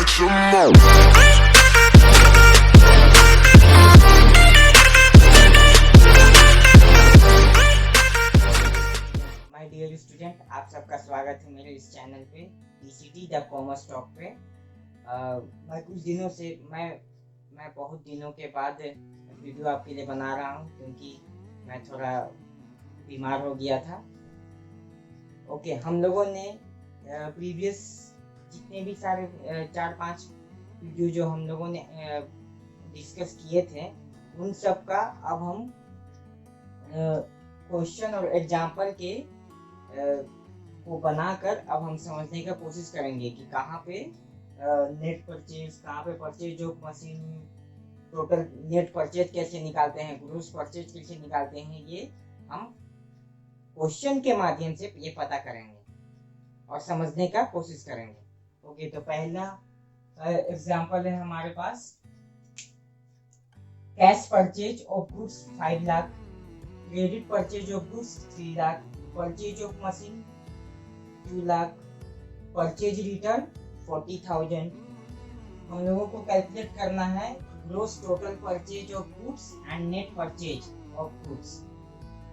let you know. My dear student, आप सबका स्वागत है मेरे इस चैनल पे ईसीटी द कॉमर्स टॉक पे। मैं कुछ दिनों से मैं बहुत दिनों के बाद वीडियो आपके लिए बना रहा हूँ क्योंकि मैं थोड़ा बीमार हो गया था। ओके, हम लोगों ने प्रीवियस जितने भी सारे 4-5 वीडियो जो हम लोगों ने डिस्कस किए थे उन सब का अब हम क्वेश्चन और एग्जाम्पल के को बनाकर अब हम समझने का कोशिश करेंगे कि कहाँ पे नेट परचेज, कहाँ पे purchase of machine, total net purchase कैसे निकालते हैं, ग्रोस परचेज कैसे निकालते हैं, ये हम क्वेश्चन के माध्यम से ये पता करेंगे और समझने का कोशिश करेंगे। ओके, तो पहला एग्जाम्पल है हमारे पास cash purchase of goods 5 lakh, credit purchase of goods 3 lakh, purchase of machine 2 lakh, purchase return 40,000। हम लोगों को कैलकुलेट करना है gross total purchase of goods and net purchase of goods.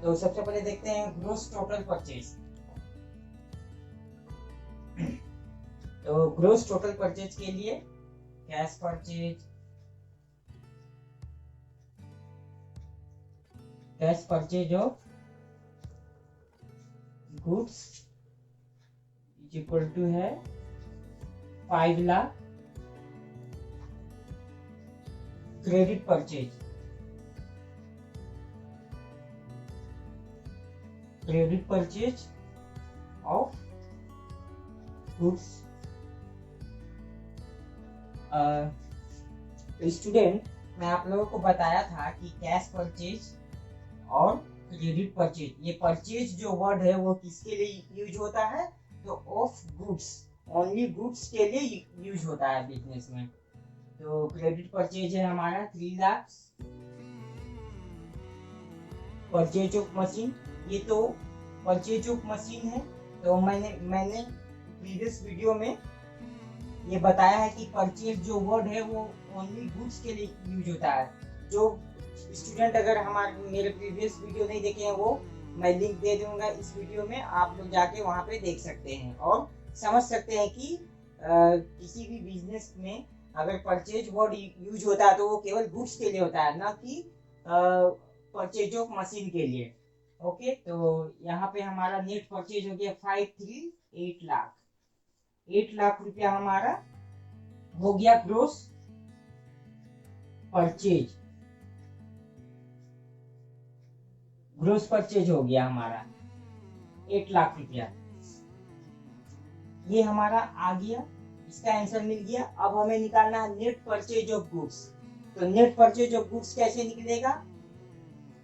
तो सबसे पहले देखते हैं ग्रोस टोटल परचेज। तो ग्रोस टोटल परचेज के लिए cash purchase of goods is equal to है 5 lakh, credit purchase of goods. Student, मैं आप लोगों को बताया था कि कैश परचेज और क्रेडिट परचेज, ये परचेज जो वर्ड है वो किसके लिए यूज होता है? तो ऑफ गुड्स, ओनली गुड्स के लिए यूज होता है बिजनेस में। तो क्रेडिट परचेज है हमारा 3 लाख। परचेज ऑफ मशीन, ये तो परचेज ऑफ मशीन है। तो मैंने प्रीवियस वीडियो में ये बताया है कि परचेज जो वर्ड है वो ओनली गुड्स के लिए यूज होता है। जो स्टूडेंट अगर मेरे प्रीवियस वीडियो नहीं देखे हैं वो मैं लिंक दे दूंगा इस वीडियो में, आप लोग जाके वहां पे देख सकते हैं और समझ सकते हैं कि किसी भी बिजनेस में अगर परचेज वर्ड यूज होता है तो वो केवल गुड्स के लिए होता है, ना कि परचेज ऑफ मशीन के लिए। ओके, तो यहाँ पे हमारा नेट परचेज हो गया 8 लाख। 8 लाख रुपया हमारा हो गया ग्रोस परचेज। ग्रोस परचेज हो गया हमारा 8 लाख रुपया। ये हमारा आ गया, इसका आंसर मिल गया। अब हमें निकालना है नेट परचेज ऑफ गुड्स। तो नेट परचेज ऑफ गुड्स कैसे निकलेगा?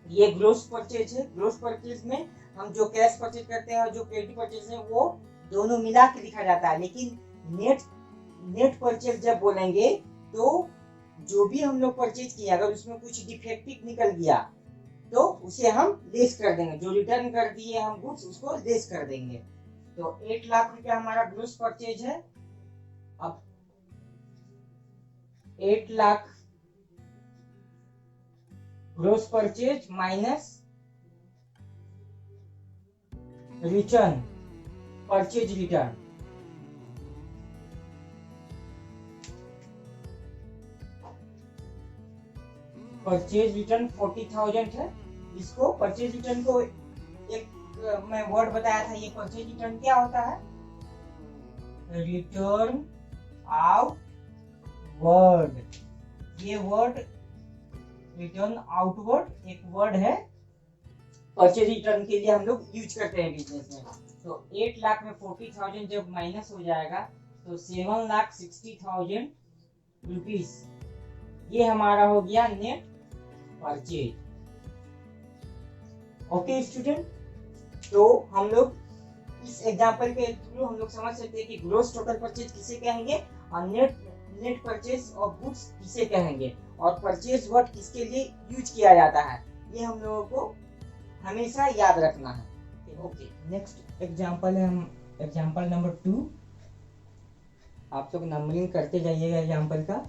ये ग्रोस परचेज है। ग्रोस परचेज में हम जो कैश परचेज करते हैं और जो क्रेडिट परचेज है वो दोनों मिला के लिखा जाता है, लेकिन नेट परचेज जब बोलेंगे तो जो भी हम लोग परचेज किया अगर उसमें कुछ डिफेक्टिव निकल गया तो उसे हम लेस कर देंगे, जो रिटर्न कर दिए हम गुड्स उसको लेस कर देंगे। तो 8 लाख रुपया हमारा ग्रोस परचेज है। अब 8 lakh gross purchase minus return, purchase return. Purchase return 40,000 है। इसको परचेज रिटर्न को एक मैं वर्ड बताया था, ये परचेज रिटर्न क्या होता है? Return outward. ये वर्ड रिटर्न आउटवर्ड एक वर्ड है, परचेज रिटर्न के लिए हम लोग यूज करते हैं बिजनेस में। तो 8 लाख में 40,000 जब माइनस हो जाएगा तो 7,60,000 रुपीज, ये हमारा हो गया नेट परचेज। ओके स्टूडेंट, तो हम लोग इस एग्जांपल के थ्रू हम लोग समझ सकते हैं कि ग्रोस टोटल परचेज किसे कहेंगे और नेट परचेज ऑफ गुड्स किसे कहेंगे और परचेज वर्ड किसके लिए यूज किया जाता है, ये हम लोगों को हमेशा याद रखना है। ओके, नेक्स्ट एग्जांपल है हम एग्जांपल नंबर 2। आप लोग नंबरिंग करते जाइएगा एग्जाम्पल का।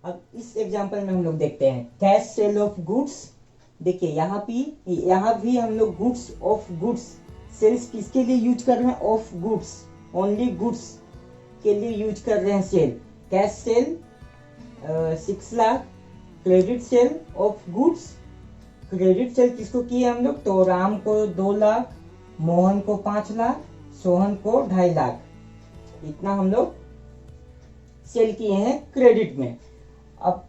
अब इस एग्जाम्पल में हम लोग देखते हैं कैश सेल ऑफ गुड्स। देखिए यहाँ भी हम लोग गुड्स ऑफ गुड्स सेल्स किसके लिए यूज कर रहे हैं, ऑफ गुड्स, ओनली गुड्स के लिए यूज कर रहे हैं sale. Cash sale 6 lakh, credit sale of goods, credit sale किसको किए हम लोग, तो राम को 2 लाख, मोहन को 5 लाख, सोहन को 2.5 लाख, इतना हम लोग सेल किए हैं क्रेडिट में। अब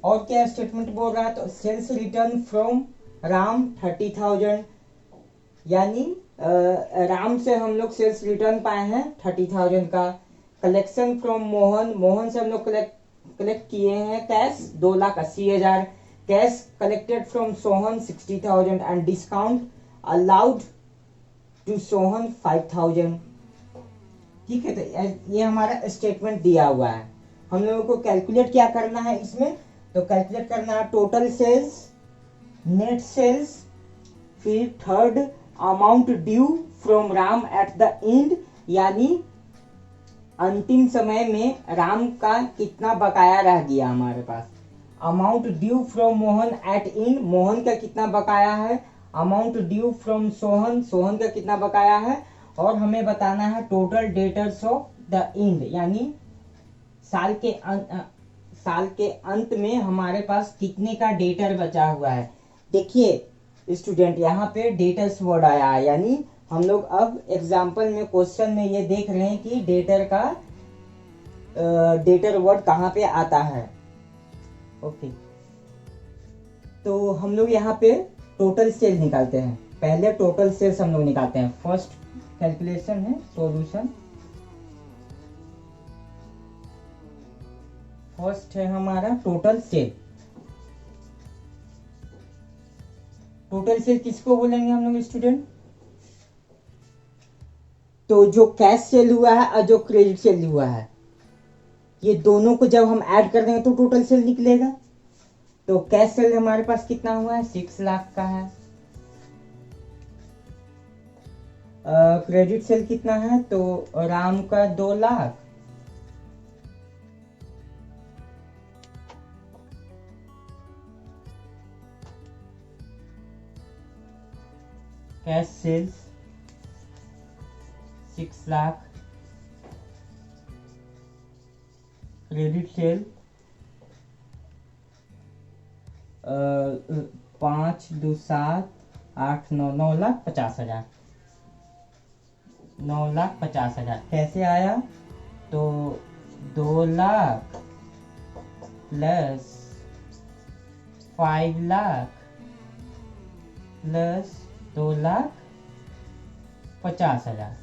और क्या स्टेटमेंट बोल रहा है, तो सेल्स रिटर्न फ्रॉम राम 30,000, यानी राम से हम लोग सेल्स रिटर्न पाए हैं 30,000 का। कलेक्शन फ्रॉम मोहन, मोहन से हम लोग कलेक्ट किए हैं cash 2,80,000। Cash collected from Sohan 60,000 and discount allowed to Sohan 5,000। ठीक है, तो ये हमारा स्टेटमेंट दिया हुआ है। हम लोगों को कैलकुलेट क्या करना है इसमें, तो कैलकुलेट करना है टोटल सेल्स, नेट सेल्स, फिर third amount due from Ram eight the end, यानी अंतिम समय में राम का कितना बकाया रह गया हमारे पास। Amount due from Mohan at end, Mohan का कितना बकाया है। Amount due from Sohan, Sohan का कितना बकाया है। और हमें बताना है total debtors of the end, यानी साल के अंत में हमारे पास कितने का डेटर बचा हुआ है। देखिए स्टूडेंट, यहाँ पे डेटर्स वर्ड आया है, यानी हम लोग अब एग्जाम्पल में क्वेश्चन में ये देख रहे हैं कि डेटर वर्ड कहाँ पे आता है। ओके, तो हम लोग यहाँ पे टोटल सेल निकालते हैं। पहले टोटल सेल्स हम लोग निकालते हैं। फर्स्ट कैलकुलेशन है सॉल्यूशन। फर्स्ट है हमारा टोटल सेल। टोटल सेल किसको बोलेंगे हम लोग स्टूडेंट, तो जो कैश सेल हुआ है और जो क्रेडिट सेल हुआ है, ये दोनों को जब हम ऐड कर देंगे तो टोटल सेल निकलेगा। तो कैश सेल हमारे पास कितना हुआ है, 6 लाख का है। क्रेडिट सेल कितना है, तो राम का 2 lakh, cash sales 6 lakh, credit sale 5 2 7 8 9 9,50,000, 9,50,000 कैसे आया, तो 2 लाख प्लस 5 लाख प्लस 2,50,000,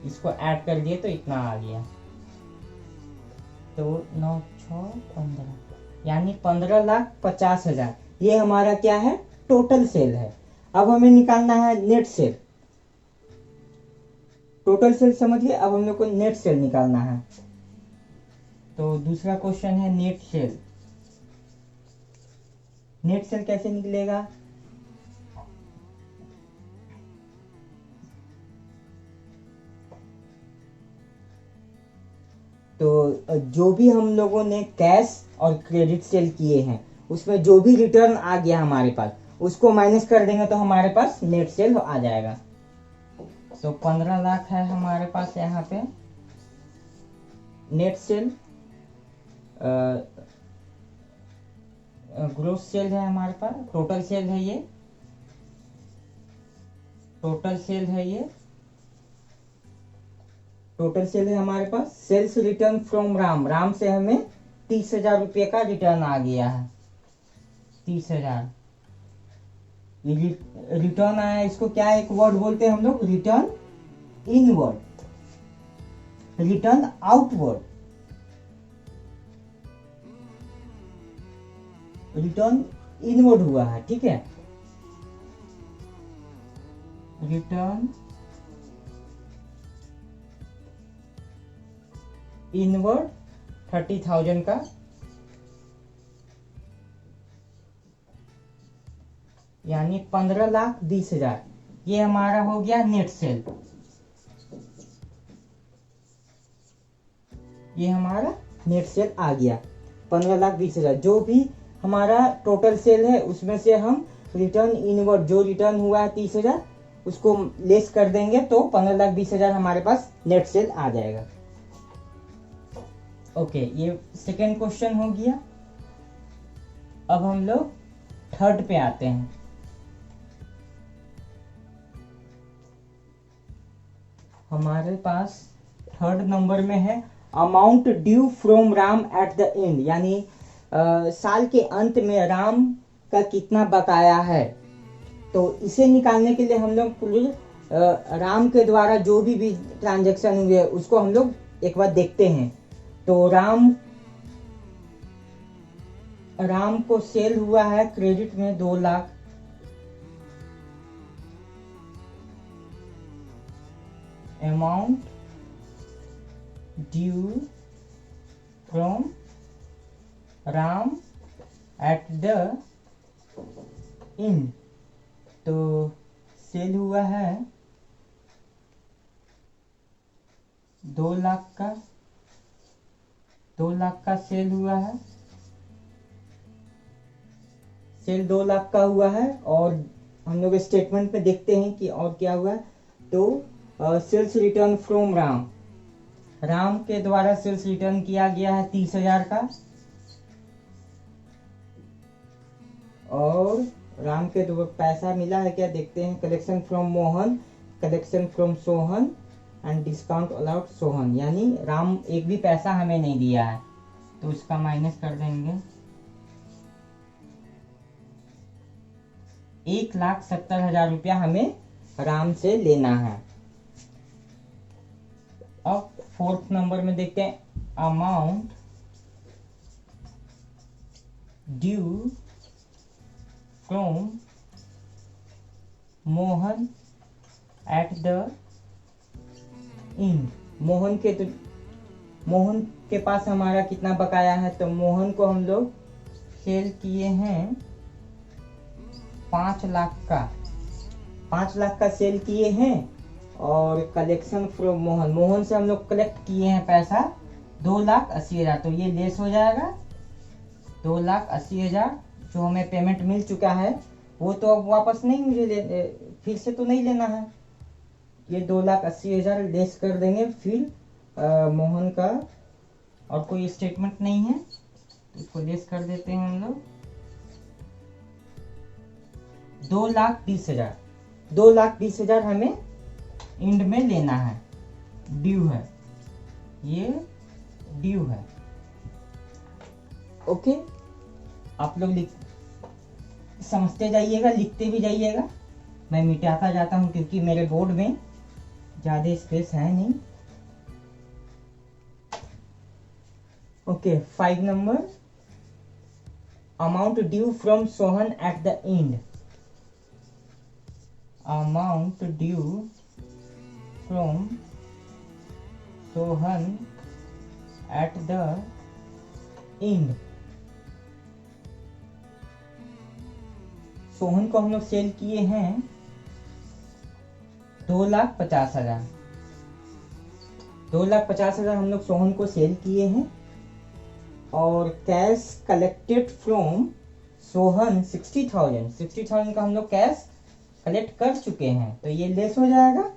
इसको ऐड कर दिए तो इतना आ गया, तो 9 6 15, यानी 15,50,000। ये हमारा क्या है, टोटल सेल है। अब हमें निकालना है नेट सेल। टोटल सेल समझिए, अब हम लोग को नेट सेल निकालना है। तो दूसरा क्वेश्चन है नेट सेल। नेट सेल कैसे निकलेगा, तो जो भी हम लोगों ने कैश और क्रेडिट सेल किए हैं उसमें जो भी रिटर्न आ गया हमारे पास उसको माइनस कर देंगे तो हमारे पास नेट सेल आ जाएगा। तो 15 लाख है हमारे पास यहाँ पे नेट सेल। ग्रोस सेल है हमारे पास, टोटल सेल है ये, टोटल सेल है ये, टोटल सेल है हमारे पास। Sales return from Ram, Ram से हमें 30,000 रुपये का रिटर्न आ गया है, 30,000 रिटर्न आया। इसको क्या एक वर्ड बोलते हैं हम लोग, return inward, return outward, return inward हुआ है, ठीक है। रिटर्न इनवर्ड 30,000 का, यानी 15,20,000। ये हमारा हो गया नेट सेल। ये हमारा नेट सेल आ गया 15,20,000। जो भी हमारा टोटल सेल है उसमें से हम रिटर्न इनवर्ड जो रिटर्न हुआ है 30,000 उसको लेस कर देंगे तो 15,20,000 हमारे पास नेट सेल आ जाएगा। ओके, ये सेकेंड क्वेश्चन हो गया। अब हम लोग थर्ड पे आते हैं। हमारे पास थर्ड नंबर में है amount due from Ram eight the end, यानी साल के अंत में राम का कितना बकाया है। तो इसे निकालने के लिए हम लोग राम के द्वारा जो भी ट्रांजैक्शन हुए उसको हम लोग एक बार देखते हैं। तो राम को सेल हुआ है क्रेडिट में 2 lakh, amount due from Ram eight the इन, तो सेल हुआ है 2 लाख का, 2 लाख का सेल हुआ है, सेल 2 लाख का हुआ है। और हम लोग स्टेटमेंट में देखते हैं कि और क्या हुआ है। तो sales return from Ram, Ram के द्वारा सेल्स रिटर्न किया गया है 30,000 का, और राम के द्वारा पैसा मिला है क्या देखते हैं। Collection from Mohan, collection from Sohan and discount allowed Sohan, यानी राम एक भी पैसा हमें नहीं दिया है तो उसका माइनस कर देंगे। 1,70,000 रुपया हमें राम से लेना है। अब फोर्थ नंबर में देखते हैं amount due from Mohan eight the इन। मोहन के पास हमारा कितना बकाया है, तो मोहन को हम लोग सेल किए हैं 5 लाख का, 5 लाख का सेल किए हैं। और कलेक्शन फ्रॉम मोहन, मोहन से हम लोग कलेक्ट किए हैं पैसा 2,80,000, तो ये लेस हो जाएगा। 2,80,000 जो हमें पेमेंट मिल चुका है वो तो अब वापस नहीं मुझे फिर से तो नहीं लेना है। ये 2,80,000 लेस कर देंगे। फिर मोहन का और कोई स्टेटमेंट नहीं है तो इसको लेस कर देते हैं हम लोग। 2,20,000, 2,20,000 हमें इंड में लेना है, ड्यू है, ये ड्यू है। ओके, आप लोग समझते जाइएगा, लिखते भी जाइएगा। मैं मिटाता जाता हूं क्योंकि मेरे बोर्ड में ज्यादा स्पेस है नहीं। Okay, 5 number amount due from Sohan eight the end, amount due from Sohan eight the and. Sohan को हम लोग सेल किए हैं 2,50,000, 2,50,000 हम लोग सोहन को सेल किए हैं। और कैश कलेक्टेड फ्रॉम सोहन 60,000, 60,000 का हम लोग कैश कलेक्ट कर चुके हैं तो ये लेस हो जाएगा।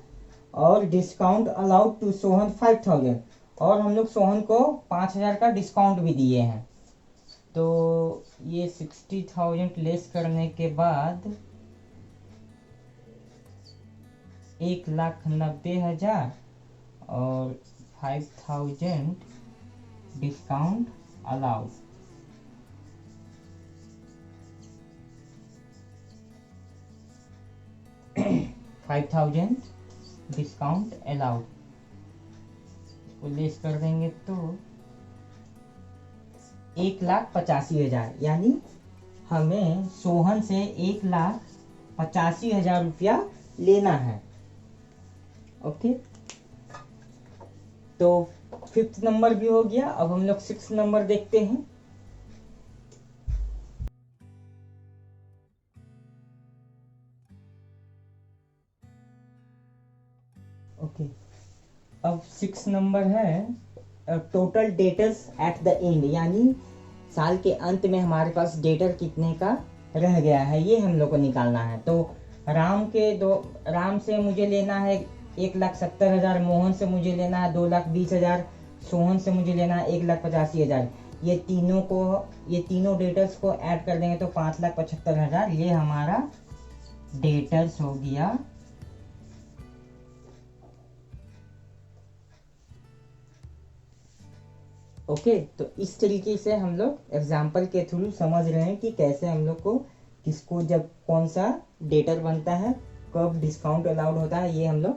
और डिस्काउंट अलाउड टू सोहन 5,000, और हम लोग सोहन को 5,000 का डिस्काउंट भी दिए हैं। तो ये 60,000 लेस करने के बाद 1,90,000 और 5,000 डिस्काउंट अलाउड। डिस्काउंट अलाउड को लेस कर देंगे तो 1,85,000, यानी हमें सोहन से 1,85,000 रुपया लेना है। ओके, तो 5th नंबर भी हो गया। अब हम लोग 6th नंबर देखते हैं। ओके, अब 6 नंबर है total debtors eight the end, यानी साल के अंत में हमारे पास डेटर कितने का रह गया है, ये हम लोग को निकालना है। तो राम से मुझे लेना है 1,70,000, मोहन से मुझे लेना है 2,20,000, सोहन से मुझे लेना है 1,85,000। ये तीनों डेटर्स को ऐड कर देंगे तो 5,75,000, ये हमारा डेटर्स हो गया। ओके, तो इस तरीके से हम लोग एग्जाम्पल के थ्रू समझ रहे हैं कि कैसे हम लोग को किसको जब कौन सा डेटर बनता है, कब डिस्काउंट अलाउड होता है, ये हम लोग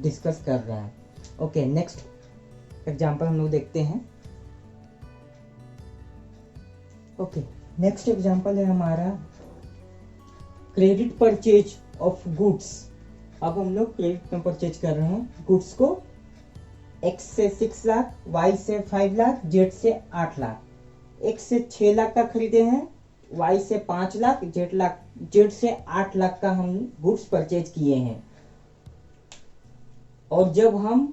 डिस्कस कर रहे हैं। ओके, नेक्स्ट एग्जाम्पल हम लोग देखते हैं। ओके, नेक्स्ट एग्जाम्पल है हमारा क्रेडिट परचेज ऑफ गुड्स। अब हम लोग क्रेडिट में परचेज कर रहे हैं गुड्स को, X से 6 लाख, Y से 5 लाख, Z से 8 लाख। X से 6 लाख का खरीदे हैं, Y से 5 लाख, Z से 8 लाख का हम गुड्स परचेज किए हैं। और जब हम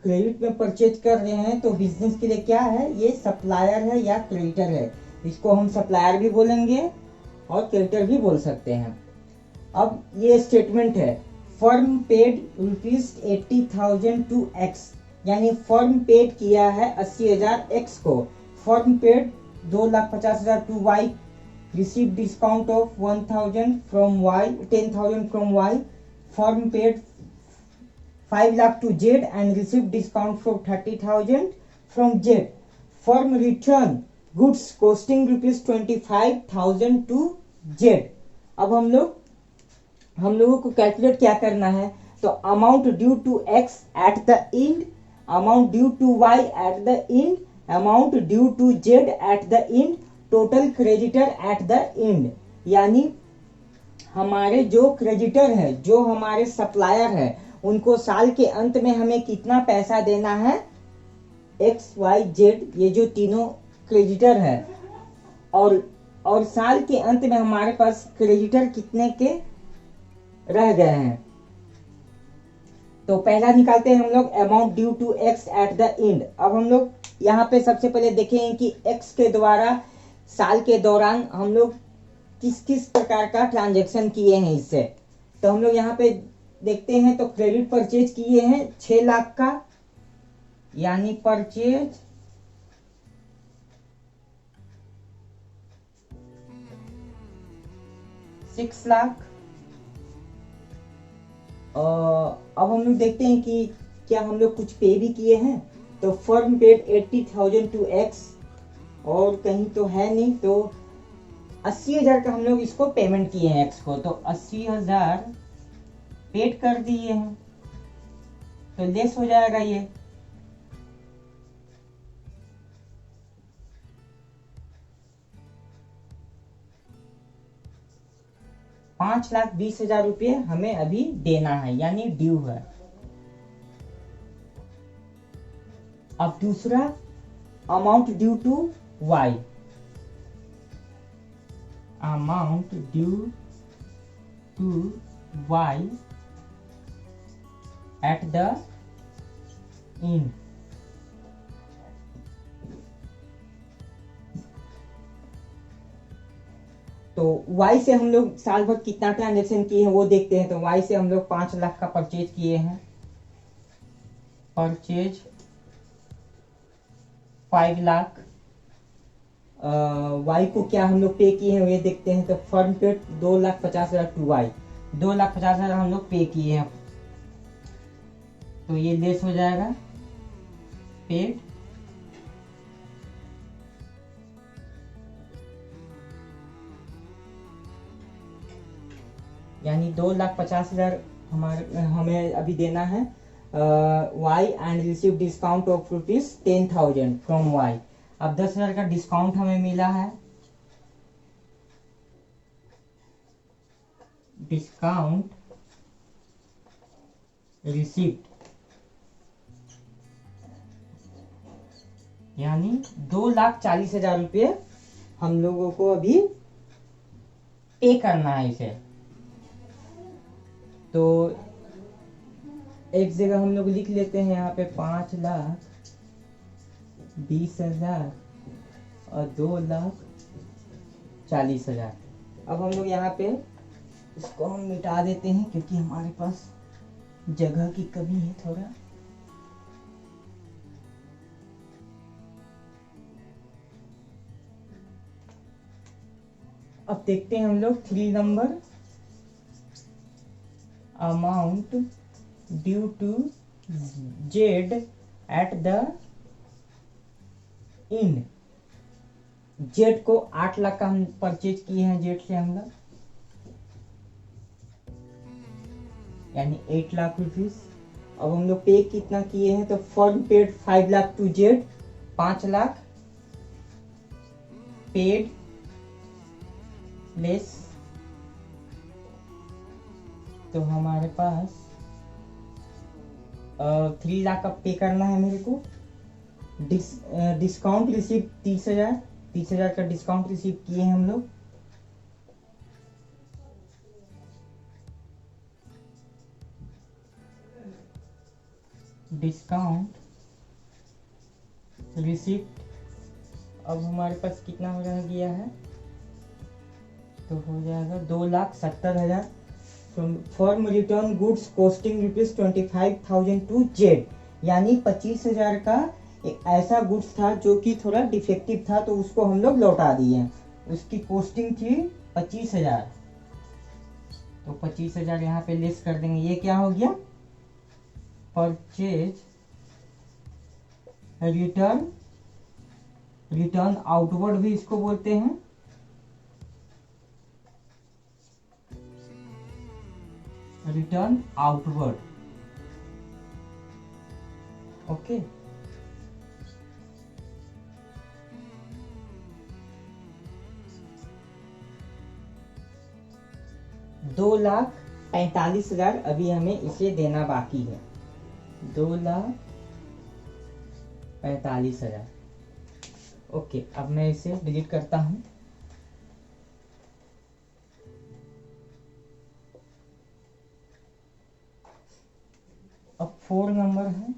क्रेडिट में परचेज कर रहे हैं तो बिजनेस के लिए क्या है, ये सप्लायर है या क्रेडिटर है। इसको हम सप्लायर भी बोलेंगे और क्रेडिटर भी बोल सकते हैं। अब ये स्टेटमेंट है, फर्म पेड ₹80,000 टू X, यानी फर्म पेड किया है 80,000 X को। Firm paid 2,50,000 to Y, receive discount of 1,000 from Y, 10,000 from Y। Firm paid 5 lakh to Z and receive discount for 30,000 from Z. Firm return goods costing ₹25,000 to Z. अब हम लोगों को calculate क्या करना है, तो amount due to X at the end, amount due to Y at the end, amount due to Z at the end, total creditor at the end. यानी हमारे जो क्रेडिटर है, जो हमारे सप्लायर है, उनको साल के अंत में हमें कितना पैसा देना है, X, Y, Z, ये जो तीनों क्रेडिटर है, और साल के अंत में हमारे पास क्रेडिटर कितने के रह गए हैं। तो पहला निकालते हैं हम लोग, amount due to X at the end. अब हम लोग यहाँ पे सबसे पहले देखेंगे कि X के द्वारा साल के दौरान हम लोग किस किस प्रकार का ट्रांजैक्शन किए हैं इससे। तो हम लोग यहाँ पे देखते हैं, तो क्रेडिट परचेज किए हैं 6 लाख का, यानी परचेज 6 लाख। अब हम लोग देखते हैं कि क्या हम लोग कुछ पे भी किए हैं। तो फर्म पेड 80,000 टू X, और कहीं तो है नहीं, तो 80,000 का हम लोग इसको पेमेंट किए हैं X को, तो 80,000 पेड कर दिए हैं, तो लेस हो जाएगा ये। ₹5,20,000 हमें अभी देना है, यानी ड्यू है। अब दूसरा, amount due to Y, amount due to Y at the end. तो Y से हम लोग साल भर कितना ट्रांजेक्शन किए हैं वो देखते हैं। तो Y से हम लोग 5 लाख का परचेज किए हैं, परचेज 5 लाख। Y को क्या हम लोग पे किए हैं ये देखते हैं। तो फर्म पे 2,50,000 टू Y, 2,50,000 हम लोग पे किए हैं, तो ये लेस हो जाएगा पेड। यानी 2,50,000 हमें अभी देना है Y and receive discount of ₹10,000 from Y। अब 10,000 का डिस्काउंट हमें मिला है, डिस्काउंट रिसीव्ड, यानी 2,40,000 हम लोगों को अभी पे करना है इसे। तो एक जगह हम लोग लिख लेते हैं यहाँ पे 5 लाख 20,000 और 2,40,000। अब हम लोग यहाँ पे इसको हम मिटा देते हैं क्योंकि हमारे पास जगह की कमी है थोड़ा। अब देखते हैं हम लोग 3 number, amount due to Z at the end. Z को 8 लाख का हम परचेज किए हैं जेड से हम लोग, यानी 8 लाख रुपीज। अब हम लोग पे कितना किए हैं, तो firm paid 5 lakh to Z, 5 lakh paid less, तो हमारे पास 3 लाख का पे करना है मेरे को। डिस्काउंट रिसीव 30,000 का डिस्काउंट रिसीव किए हैं हम लोग। डिस्काउंट रिसिप्ट अब हमारे पास कितना हो गया है, तो हो जाएगा 2,70,000। Firm return goods costing ₹25,000 to Z, यानी 25,000 का एक ऐसा गुड्स था जो कि थोड़ा डिफेक्टिव था, तो उसको हम लोग लौटा दिए। उसकी कॉस्टिंग थी 25,000, तो 25,000 यहाँ पे लेस कर देंगे। ये क्या हो गया, परचेज रिटर्न आउटवर्ड भी इसको बोलते हैं। Return outward, okay. $2,45,000 अभी हमें इसे देना बाकी है। 2,45,000, ओके। अब मैं इसे डिलीट करता हूं। अब 4 नंबर है,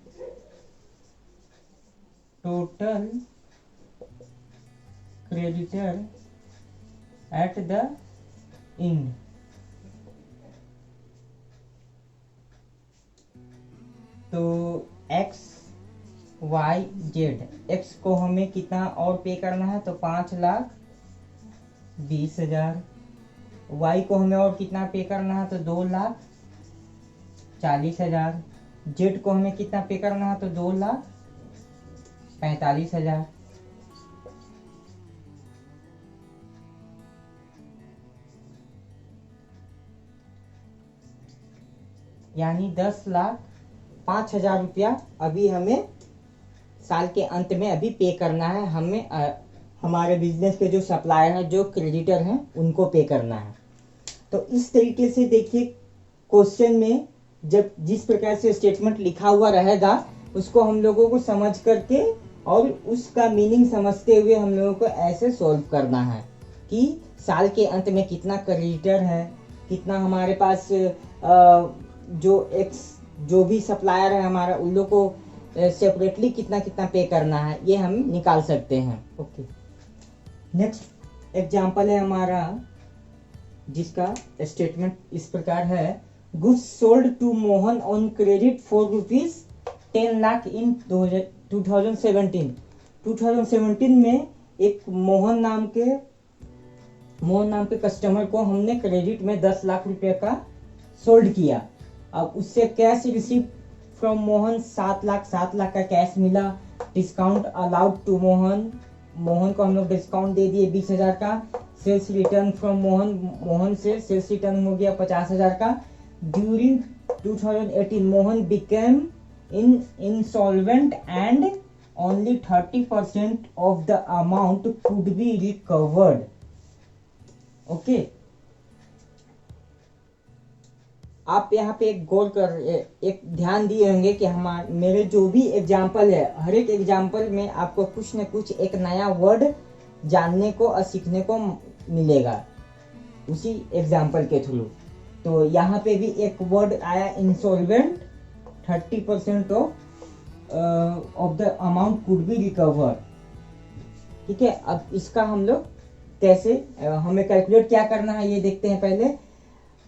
total creditor at the end. तो एक्स वाई जेड, एक्स को हमें कितना और पे करना है, तो 5,20,000। वाई को हमें और कितना पे करना है, तो 2,40,000। जेड को हमें कितना पे करना है, तो 2,45,000। यानी 10,05,000 रुपया अभी हमें साल के अंत में अभी पे करना है। हमें हमारे बिजनेस के जो सप्लायर हैं, जो क्रेडिटर हैं, उनको पे करना है। तो इस तरीके से देखिए, क्वेश्चन में जब जिस प्रकार से स्टेटमेंट लिखा हुआ रहेगा, उसको हम लोगों को समझ करके और उसका मीनिंग समझते हुए हम लोगों को ऐसे सॉल्व करना है कि साल के अंत में कितना क्रेडिटर है, कितना हमारे पास जो भी सप्लायर है हमारा, उन लोग को सेपरेटली कितना कितना पे करना है, ये हम निकाल सकते हैं। ओके, नेक्स्ट एग्जांपल है हमारा, जिसका स्टेटमेंट इस प्रकार है। Goods sold to Mohan on credit for ₹10 lakh in 2017। 2017 में एक मोहन नाम के कस्टमर को हमने क्रेडिट में 10 लाख रुपए का सोल्ड किया। अब उससे cash receive from Mohan 7 lakh का कैश मिला। डिस्काउंट अलाउड टू मोहन को हम लोग डिस्काउंट दे दिए 20,000 का। सेल्स रिटर्न फ्रॉम मोहन से सेल्स रिटर्न हो गया 50,000 का। During 2018 Mohan became insolvent and only 30% of the amount could be recovered. Okay, आप यहाँ पे एक ध्यान दिए होंगे कि मेरे जो भी एग्जाम्पल है, हर एक एग्जाम्पल में आपको कुछ न कुछ एक नया वर्ड जानने को और सीखने को मिलेगा उसी एग्जाम्पल के थ्रू। तो यहाँ पे भी एक वर्ड आया insolvent, 30% of of the amount could be recover. ठीक है, अब इसका हम लोग कैसे हमें कैलकुलेट क्या करना है ये देखते हैं।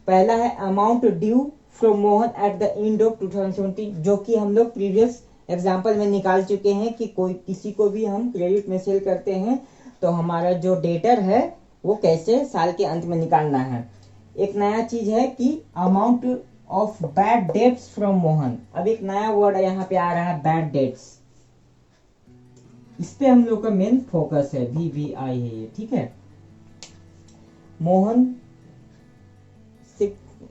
पहला है amount due from Mohan eight the end of 2017, जो कि हम लोग प्रीवियस एग्जाम्पल में निकाल चुके हैं कि कोई किसी को भी हम क्रेडिट में सेल करते हैं तो हमारा जो डेटर है वो कैसे साल के अंत में निकालना है। एक नया चीज है कि amount of bad debts from Mohan. अब एक नया वर्ड यहाँ पे आ रहा है बैड डेट्स, इस पे हम लोग का मेन फोकस है, VVI है ये। ठीक है,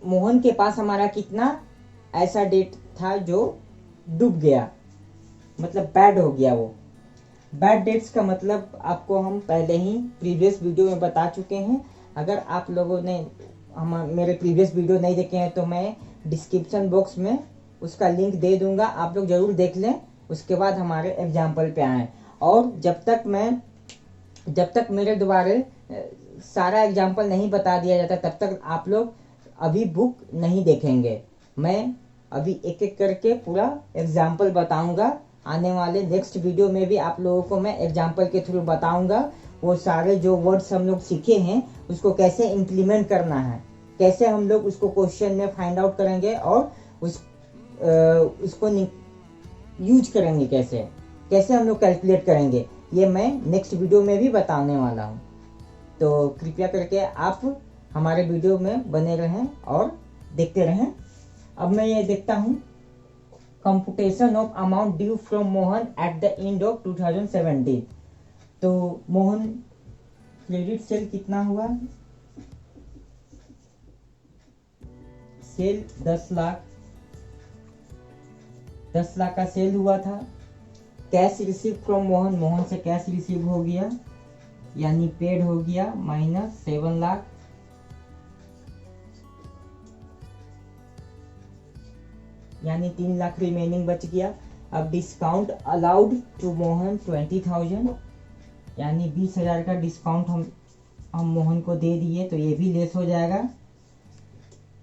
मोहन के पास हमारा कितना ऐसा डेट था जो डूब गया, मतलब बैड हो गया। वो बैड डेट्स का मतलब आपको हम पहले ही प्रीवियस वीडियो में बता चुके हैं। अगर आप लोगों ने मेरे प्रीवियस वीडियो नहीं देखे हैं तो मैं डिस्क्रिप्शन बॉक्स में उसका लिंक दे दूंगा, आप लोग जरूर देख लें, उसके बाद हमारे एग्जाम्पल पे आएँ। और जब तक मेरे द्वारा सारा एग्जाम्पल नहीं बता दिया जाता तब तक आप लोग अभी बुक नहीं देखेंगे। मैं अभी एक एक करके पूरा एग्जाम्पल बताऊंगा। आने वाले नेक्स्ट वीडियो में भी आप लोगों को मैं एग्जाम्पल के थ्रू बताऊंगा वो सारे जो वर्ड्स हम लोग सीखे हैं उसको कैसे इम्प्लीमेंट करना है, कैसे हम लोग उसको क्वेश्चन में फाइंड आउट करेंगे और उसको यूज करेंगे, कैसे हम लोग कैलकुलेट करेंगे, ये मैं नेक्स्ट वीडियो में भी बताने वाला हूँ। तो कृपया करके आप हमारे वीडियो में बने रहें और देखते रहें। अब मैं ये देखता हूँ computation of amount due from Mohan eight the end of 2017। तो मोहन क्रेडिट सेल कितना हुआ, सेल 10 लाख का सेल हुआ था। कैश रिसीव फ्रॉम मोहन से कैश रिसीव हो गया यानी पेड हो गया माइनस 7 लाख। यानी 3 लाख रिमेनिंग बच गया। अब डिस्काउंट अलाउड टू मोहन 20,000 यानी 20,000 का डिस्काउंट हम मोहन को दे दिए तो ये भी लेस हो जाएगा।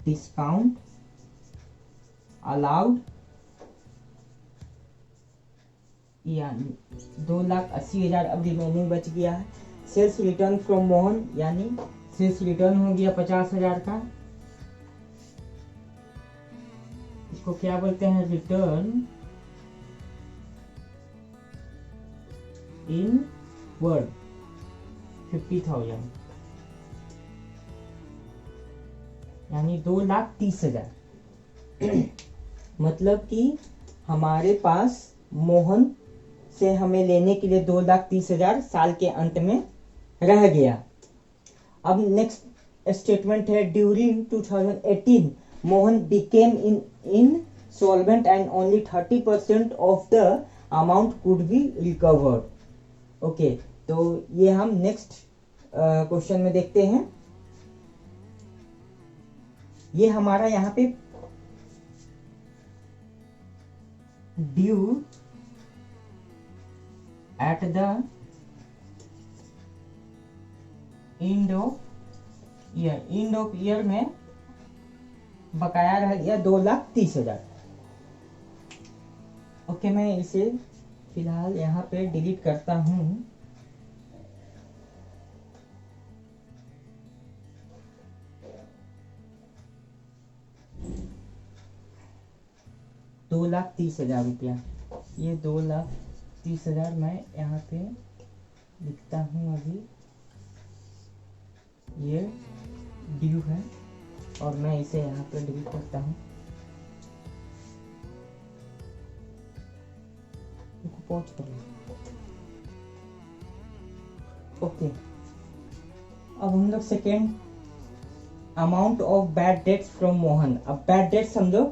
डिस्काउंट अलाउड यानी 2,80,000 अब रिमेनिंग बच गया है। सेल्स रिटर्न फ्रॉम मोहन यानी सेल्स रिटर्न हो गया 50,000 का। इसको क्या बोलते हैं, रिटर्न इन वर्ड 50,000 यानी 2,30,000। मतलब कि हमारे पास मोहन से हमें लेने के लिए 2,30,000 साल के अंत में रह गया। अब नेक्स्ट स्टेटमेंट है during 2018 Mohan became insolvent and only 30% of the amount could be recovered। Okay, तो ये हम नेक्स्ट क्वेश्चन में देखते हैं। ये हमारा यहाँ पे due eight the end of year में बकाया रह गया 2,30,000। ओके, मैं इसे फिलहाल यहाँ पे डिलीट करता हूँ। ₹2,30,000, ये 2,30,000 मैं यहाँ पे लिखता हूँ। अभी ये ड्यू है और मैं इसे यहाँ पे डिलीट करता हूँ। पॉज कर लो। ओके, अब हम लोग second amount of bad debts from Mohan. अब बैड डेट्स हम लोग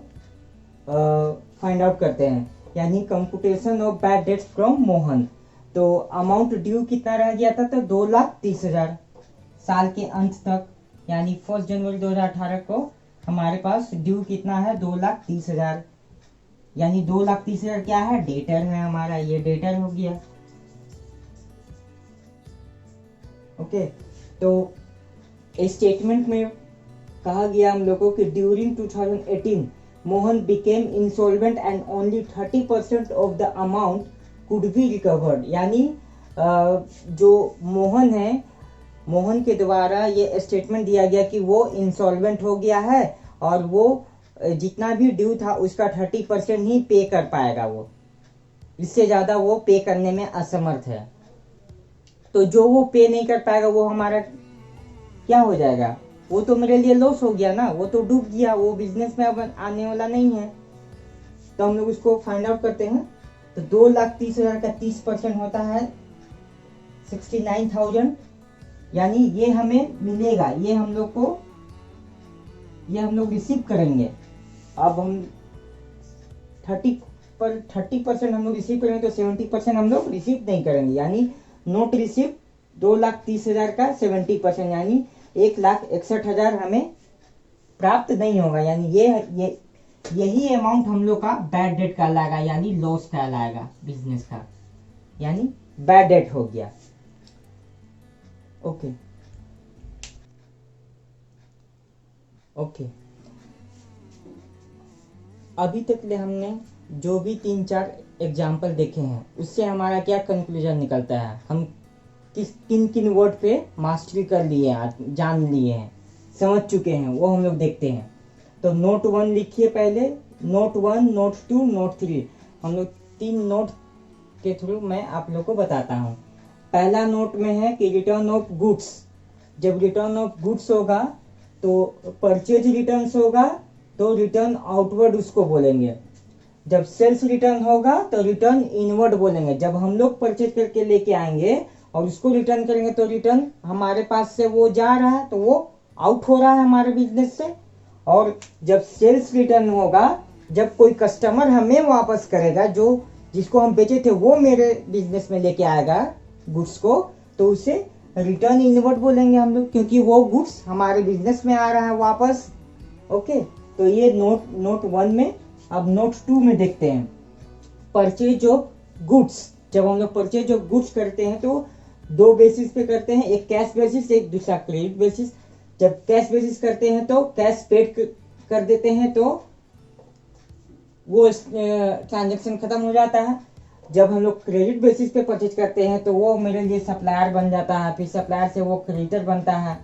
फाइंड आउट करते हैं यानी computation of bad debts from Mohan. तो अमाउंट ड्यू कितना रह गया था, तो 2,30,000 साल के अंत तक यानी 1 जनवरी 2018 को हमारे पास ड्यू कितना है, 2,30,000 यानी 2,30,000 क्या है, डेटर है हमारा, ये डेटर हो गया। ओके, तो स्टेटमेंट में कहा गया हम लोगों को कि during 2018 Mohan became insolvent and only 30% of the amount could be recovered। यानी जो मोहन है, मोहन के द्वारा ये स्टेटमेंट दिया गया कि वो इंसॉल्वेंट हो गया है और वो जितना भी ड्यू था उसका 30% ही पे कर पाएगा, वो इससे ज़्यादा वो पे करने में असमर्थ है। तो जो वो पे नहीं कर पाएगा वो हमारा क्या हो जाएगा, वो तो मेरे लिए लॉस हो गया ना, वो तो डूब गया, वो बिजनेस में अब आने वाला नहीं है। तो हम लोग उसको फाइंड आउट करते हैं। तो 2,30,000 का 30% होता है 69,000, यानी ये हमें मिलेगा, ये हम लोग रिसीव करेंगे। अब हम 30% हम लोग रिसीव करेंगे तो 70% हम लोग रिसीव नहीं करेंगे, यानी नोट रिसीव 2,30,000 का 70%, यानी 1,61,000 हमें प्राप्त नहीं होगा। यानी यही अमाउंट हम लोग का बैड डेट कहलाएगा, यानी लॉस कहलाएगा बिजनेस का, यानी बैड डेट हो गया। ओके अभी तक ले हमने जो भी 3-4 एग्जाम्पल देखे हैं उससे हमारा क्या कंक्लूजन निकलता है, हम किन वर्ड पे मास्टरी कर लिए हैं, जान लिए हैं, समझ चुके हैं, वो हम लोग देखते हैं। तो नोट 1 लिखिए पहले, नोट 1, नोट 2, नोट 3, हम लोग 3 नोट के थ्रू मैं आप लोग को बताता हूँ। पहला नोट में है कि रिटर्न ऑफ गुड्स। जब रिटर्न ऑफ गुड्स होगा तो परचेज रिटर्न्स होगा तो रिटर्न आउटवर्ड उसको बोलेंगे। जब सेल्स रिटर्न होगा तो रिटर्न इनवर्ड बोलेंगे। जब हम लोग परचेज करके लेके आएंगे और उसको रिटर्न करेंगे तो रिटर्न हमारे पास से वो जा रहा है तो वो आउट हो रहा है हमारे बिजनेस से। और जब सेल्स रिटर्न होगा, जब कोई कस्टमर हमें वापस करेगा, जो जिसको हम बेचे थे वो मेरे बिजनेस में लेके आएगा गुड्स को, तो उसे रिटर्न इनवर्ड बोलेंगे हम लोग, क्योंकि वो गुड्स हमारे बिजनेस में आ रहा है वापस। ओके, तो ये नोट 1 में। अब नोट 2 में देखते हैं परचेज ऑफ गुड्स। जब हम लोग परचेज ऑफ गुड्स करते हैं तो 2 बेसिस पे करते हैं, एक कैश बेसिस, एक दूसरा क्रेडिट बेसिस। जब कैश बेसिस करते हैं तो कैश पेड कर देते हैं तो वो ट्रांजैक्शन खत्म हो जाता है। जब हम लोग क्रेडिट बेसिस पे परचेज करते हैं तो वो मेरे लिए सप्लायर बन जाता है, फिर सप्लायर से वो क्रेडिटर बनता है।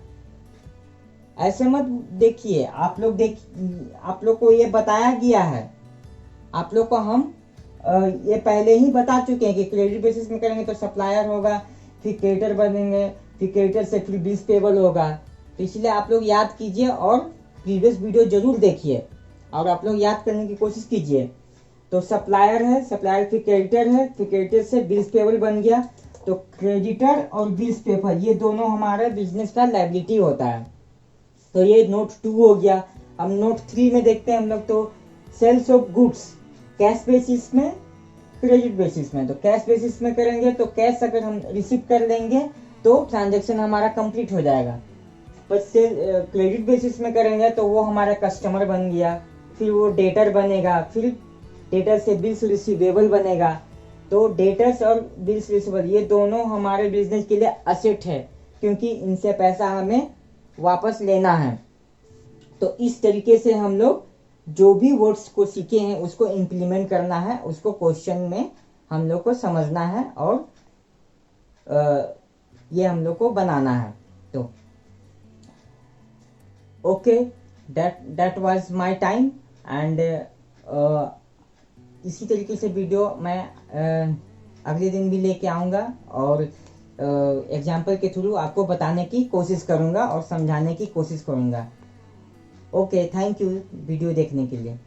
ऐसे मत देखिए, आप लोग को ये बताया गया है, आप लोग को हम ये पहले ही बता चुके हैं कि क्रेडिट बेसिस में करेंगे तो सप्लायर होगा, फिर क्रेडिटर बनेंगे, फिर क्रेडिटर से फिर बिल्स पेबल होगा। तो इसलिए आप लोग याद कीजिए और प्रीवियस वीडियो जरूर देखिए और आप लोग याद करने की कोशिश कीजिए। तो सप्लायर है, सप्लायर फिर क्रेडिटर है, फिर क्रेडिटर से बिल्स पेबल बन गया, तो क्रेडिटर और बिल्स पेबल ये दोनों हमारे बिजनेस का लायबिलिटी होता है। तो ये नोट 2 हो गया। अब नोट 3 में देखते हैं हम लोग, तो sales of goods, cash basis में, क्रेडिट बेसिस में। तो कैश बेसिस में करेंगे तो कैश अगर हम रिसीव कर लेंगे तो ट्रांजैक्शन हमारा कंप्लीट हो जाएगा। पर से क्रेडिट बेसिस में करेंगे तो वो हमारा कस्टमर बन गया, फिर वो डेटर बनेगा, फिर डेटर से बिल्स रिसीवेबल बनेगा। तो डेटर्स और बिल्स रिसीवेबल ये दोनों हमारे बिजनेस के लिए असेट है, क्योंकि इनसे पैसा हमें वापस लेना है। तो इस तरीके से हम लोग जो भी वर्ड्स को सीखे हैं उसको इम्प्लीमेंट करना है, उसको क्वेश्चन में हम लोग को समझना है और ये हम लोग को बनाना है। तो okay, that was my time and इसी तरीके से वीडियो मैं अगले दिन भी लेके आऊँगा और एग्जाम्पल के थ्रू आपको बताने की कोशिश करूँगा और समझाने की कोशिश करूँगा। ओके, थैंक यू वीडियो देखने के लिए।